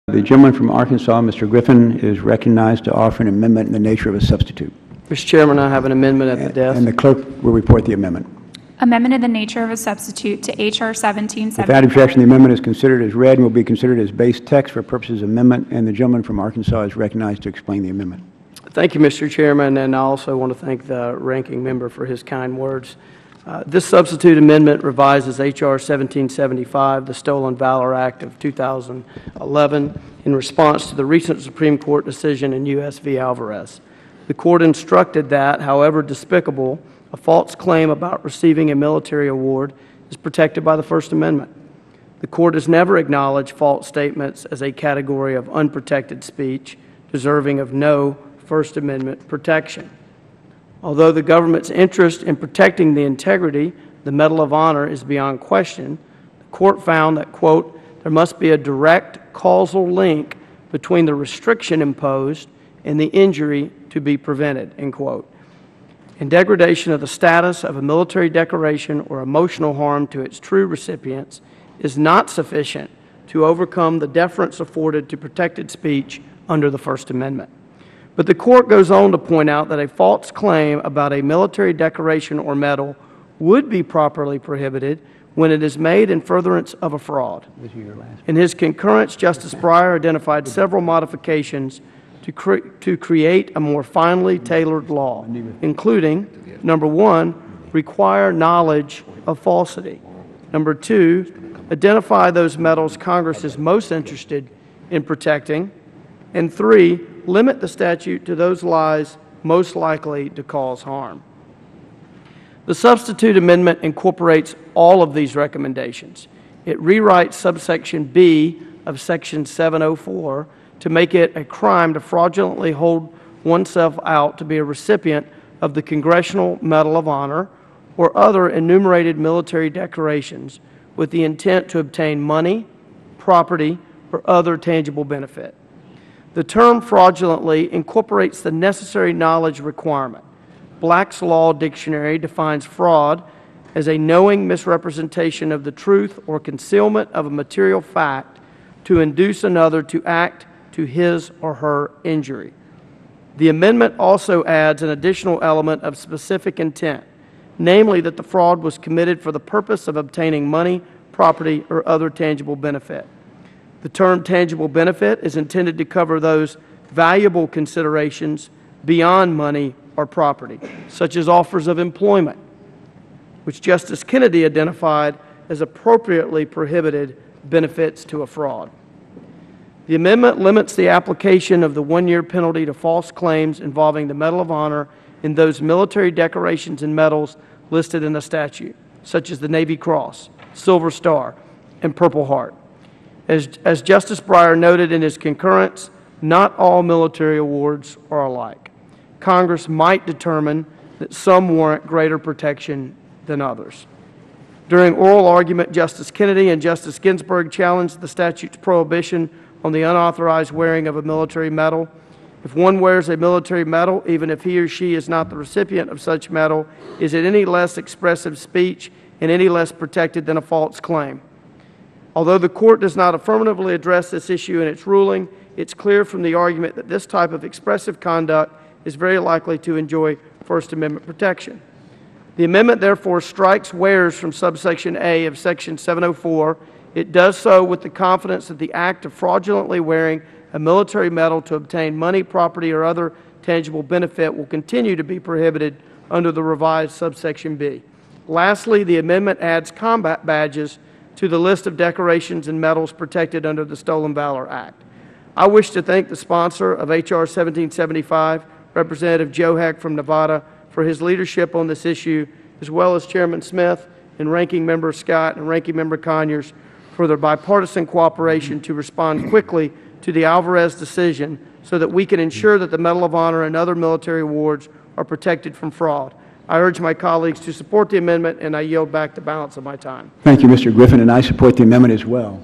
The gentleman from Arkansas, Mr. Griffin, is recognized to offer an amendment in the nature of a substitute. Mr. Chairman, I have an amendment at the desk. And the clerk will report the amendment. Amendment in the nature of a substitute to H.R. 1775. Without objection, the amendment is considered as read and will be considered as base text for purposes of amendment, and the gentleman from Arkansas is recognized to explain the amendment. Thank you, Mr. Chairman, and I also want to thank the ranking member for his kind words. This substitute amendment revises H.R. 1775, the Stolen Valor Act of 2011, in response to the recent Supreme Court decision in U.S. v. Alvarez. The Court instructed that, however despicable, a false claim about receiving a military award is protected by the First Amendment. The Court has never acknowledged false statements as a category of unprotected speech deserving of no First Amendment protection. Although the government's interest in protecting the integrity, the Medal of Honor, is beyond question, the Court found that, quote, there must be a direct causal link between the restriction imposed and the injury to be prevented, end quote. And degradation of the status of a military decoration or emotional harm to its true recipients is not sufficient to overcome the deference afforded to protected speech under the First Amendment. But the Court goes on to point out that a false claim about a military decoration or medal would be properly prohibited when it is made in furtherance of a fraud. In his concurrence, Justice Breyer identified several modifications to create a more finely tailored law, including, number one, require knowledge of falsity. Number two, identify those medals Congress is most interested in protecting. And three, limit the statute to those lies most likely to cause harm. The substitute amendment incorporates all of these recommendations. It rewrites subsection B of Section 704 to make it a crime to fraudulently hold oneself out to be a recipient of the Congressional Medal of Honor or other enumerated military decorations with the intent to obtain money, property, or other tangible benefit. The term fraudulently incorporates the necessary knowledge requirement. Black's Law Dictionary defines fraud as a knowing misrepresentation of the truth or concealment of a material fact to induce another to act to his or her injury. The amendment also adds an additional element of specific intent, namely that the fraud was committed for the purpose of obtaining money, property, or other tangible benefit. The term tangible benefit is intended to cover those valuable considerations beyond money or property, such as offers of employment, which Justice Kennedy identified as appropriately prohibited benefits to a fraud. The amendment limits the application of the one-year penalty to false claims involving the Medal of Honor in those military decorations and medals listed in the statute, such as the Navy Cross, Silver Star, and Purple Heart. As Justice Breyer noted in his concurrence, not all military awards are alike. Congress might determine that some warrant greater protection than others. During oral argument, Justice Kennedy and Justice Ginsburg challenged the statute's prohibition on the unauthorized wearing of a military medal. If one wears a military medal, even if he or she is not the recipient of such medal, is it any less expressive speech and any less protected than a false claim? Although the Court does not affirmatively address this issue in its ruling, it's clear from the argument that this type of expressive conduct is very likely to enjoy First Amendment protection. The amendment therefore strikes wears from subsection A of Section 704. It does so with the confidence that the act of fraudulently wearing a military medal to obtain money, property, or other tangible benefit will continue to be prohibited under the revised subsection B. Lastly, the amendment adds combat badges to the list of decorations and medals protected under the Stolen Valor Act. I wish to thank the sponsor of H.R. 1775, Representative Joe Heck from Nevada, for his leadership on this issue, as well as Chairman Smith and Ranking Member Scott and Ranking Member Conyers for their bipartisan cooperation to respond quickly to the Alvarez decision so that we can ensure that the Medal of Honor and other military awards are protected from fraud. I urge my colleagues to support the amendment, and I yield back the balance of my time. Thank you, Mr. Griffin, and I support the amendment as well.